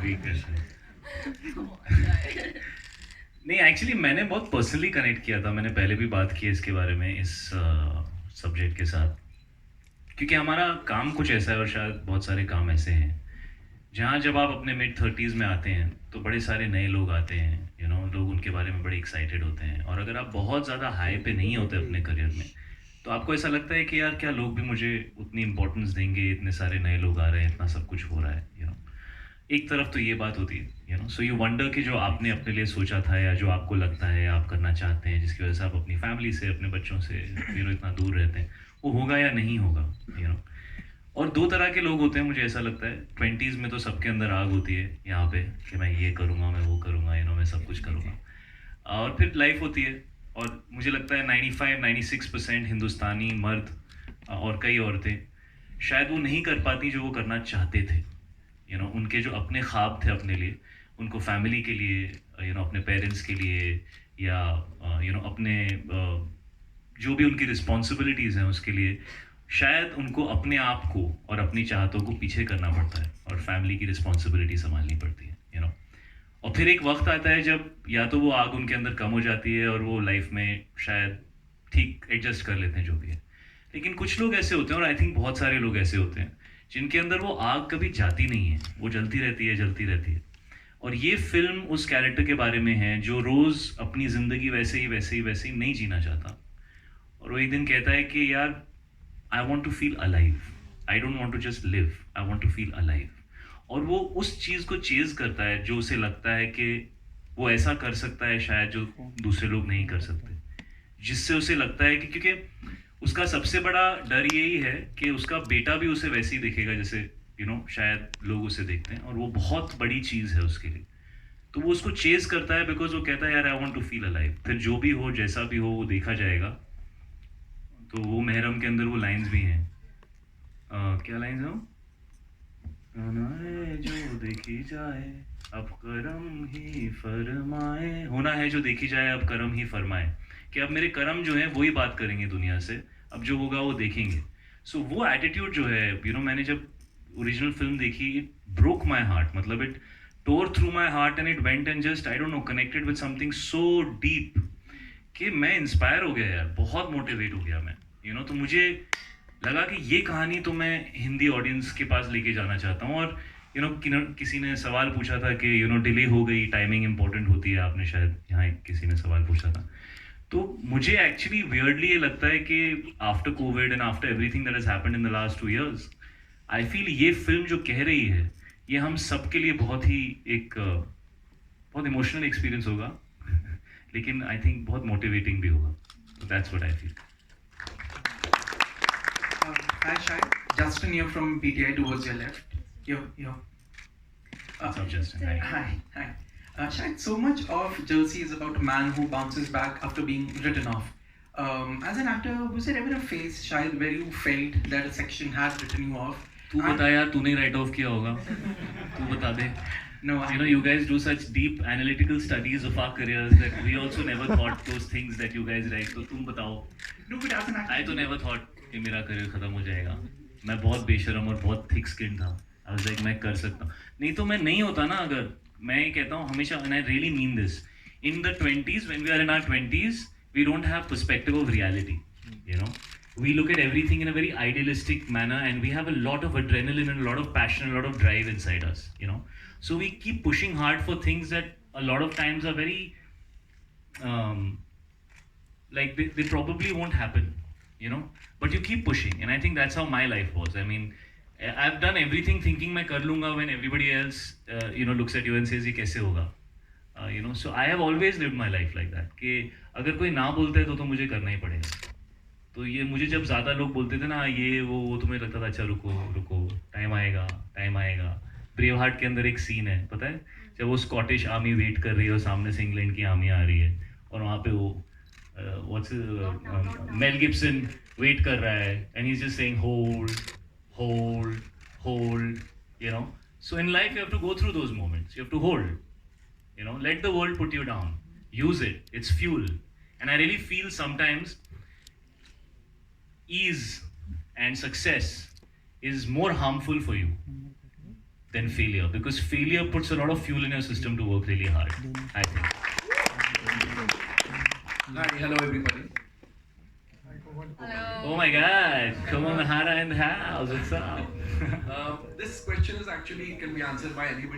Weakness है। नहीं, actually मैंने बहुत पर्सनली कनेक्ट किया था, मैंने पहले भी बात की है इसके बारे में, इस सब्जेक्ट के साथ, क्योंकि हमारा काम कुछ ऐसा है और शायद बहुत सारे काम ऐसे हैं जहाँ जब आप अपने मिड थर्टीज़ में आते हैं तो बड़े सारे नए लोग आते हैं, लोग उनके बारे में बड़े एक्साइटेड होते हैं, और अगर आप बहुत ज़्यादा हाई पे नहीं होते अपने करियर में तो आपको ऐसा लगता है कि यार क्या लोग भी मुझे उतनी इंपॉर्टेंस देंगे, इतने सारे नए लोग आ रहे हैं, इतना सब कुछ हो रहा है, एक तरफ तो ये बात होती है, सो यू वंडर कि जो आपने अपने लिए सोचा था या जो आपको लगता है आप करना चाहते हैं, जिसकी वजह से आप अपनी फैमिली से, अपने बच्चों से इतना दूर रहते हैं, वो होगा या नहीं होगा, और दो तरह के लोग होते हैं, मुझे ऐसा लगता है। 20s में तो सबके अंदर आग होती है यहाँ पे कि मैं ये करूँगा, मैं वो करूँगा, मैं सब कुछ करूँगा, और फिर लाइफ होती है, और मुझे लगता है 95-96% हिंदुस्तानी मर्द और कई औरतें शायद वो नहीं कर पाती जो वो करना चाहते थे, उनके जो अपने ख्वाब थे अपने लिए, उनको फैमिली के लिए, अपने पेरेंट्स के लिए, या अपने जो भी उनकी रिस्पॉन्सिबिलिटीज़ हैं उसके लिए, शायद उनको अपने आप को और अपनी चाहतों को पीछे करना पड़ता है और फैमिली की रिस्पॉन्सिबिलिटी संभालनी पड़ती है, और फिर एक वक्त आता है जब या तो वो आग उनके अंदर कम हो जाती है और वो लाइफ में शायद ठीक एडजस्ट कर लेते हैं जो भी है, लेकिन कुछ लोग ऐसे होते हैं, और आई थिंक बहुत सारे लोग ऐसे होते हैं जिनके अंदर वो आग कभी जाती नहीं है, वो जलती रहती है, जलती रहती है। और ये फिल्म उस कैरेक्टर के बारे में है जो रोज़ अपनी ज़िंदगी वैसे ही वैसे ही वैसे ही नहीं जीना चाहता, और वो एक दिन कहता है कि यार I want to feel alive, I don't want to just live, I want to feel alive. और वो उस चीज़ को चेज़ करता है जो उसे लगता है कि वो ऐसा कर सकता है शायद जो दूसरे लोग नहीं कर सकते, जिससे उसे लगता है कि क्योंकि उसका सबसे बड़ा डर यही है कि उसका बेटा भी उसे वैसे ही देखेगा जैसे शायद लोग उसे देखते हैं, और वो बहुत बड़ी चीज़ है उसके लिए। तो वो उसको चेज़ करता है बिकॉज वो कहता है यार I want to feel alive, फिर जो भी हो जैसा भी हो वो देखा जाएगा। तो वो महरम के अंदर वो लाइंस भी हैं, क्या लाइंस हैं? होना है जो देखी जाए अब करम ही फरमाए, होना है जो देखी जाए अब करम ही फरमाए, कि अब मेरे कर्म जो हैं वही बात करेंगे दुनिया से, अब जो होगा वो देखेंगे। सो वो एटीट्यूड जो है, मैंने जब ओरिजिनल फिल्म देखी, इट ब्रोक माई हार्ट, मतलब it tore through my heart and it went and just I don't know connected with something so deep कि मैं इंस्पायर हो गया यार, बहुत मोटिवेट हो गया मैं, तो मुझे लगा कि ये कहानी तो मैं हिंदी ऑडियंस के पास लेके जाना चाहता हूँ। और किसी ने सवाल पूछा था कि डिले हो गई, टाइमिंग इंपॉर्टेंट होती है, आपने शायद यहाँ किसी ने सवाल पूछा था, तो मुझे एक्चुअली वियर्डली ये लगता है कि after Covid and after everything that has happened in the last 2 years, I feel ये फिल्म जो कह रही है ये हम सबके लिए बहुत ही एक बहुत इमोशनल एक्सपीरियंस होगा लेकिन आई थिंक बहुत मोटिवेटिंग भी होगा, तो that's what I feel. Hi, Shai. Justin here from PTI towards your left. Yo. What's up, Justin? Hi. Shai, so much of Jersey is about a man who bounces back after being written off. As an actor, was there ever a phase, Shai, where you felt that a section had written you off? तू बता यार, तूने right of किया होगा, तू बता दे। No, you guys do such deep analytical studies of our careers that we also never thought those things that you guys write. तो तुम बताओ। No, but as an actor, I तो never thought कि मेरा करियर खत्म हो जाएगा। मैं बहुत बेशरम और बहुत थिक स्किन था। I was like मैं कर सकता हूँ। नहीं तो मैं नहीं होता ना, अगर मैं ये कहता हूँ हमेशा, and I really mean this. In the 20s, when we are in our 20s, we don't have perspective of reality. We look at everything in a very idealistic manner, and we have a lot of adrenaline and a lot of passion, a lot of drive inside us. So we keep pushing hard for things that a lot of times are very like they probably won't happen, but you keep pushing, and I think that's how my life was. I mean, I've done everything thinking मैं कर लूँगा when everybody else looks at you and says ये कैसे होगा, so I have always lived my life like that कि अगर कोई ना बोलता है तो मुझे करना ही पड़ेगा। तो ये मुझे जब ज़्यादा लोग बोलते थे ना ये वो तो मुझे लगता था अच्छा रुको टाइम आएगा। ब्रेव हार्ट के अंदर एक सीन है, पता है, जब वो स्कॉटिश आर्मी वेट कर रही है और सामने से इंग्लैंड की आर्मी आ रही है, और वहाँ पे वो मेल गिब्सन वेट कर रहा है, and he is just saying hold, so in life you have to go through those moments, you have to hold, let the world put you down, use it, it's fuel. And I really feel sometimes ease and success is more harmful for you than failure, because failure puts a lot of fuel in your system to work really hard, I think. Hi, hello everybody. Oh my god, Kumar Mahara in the house, what's up? This question is actually can be answered by anybody.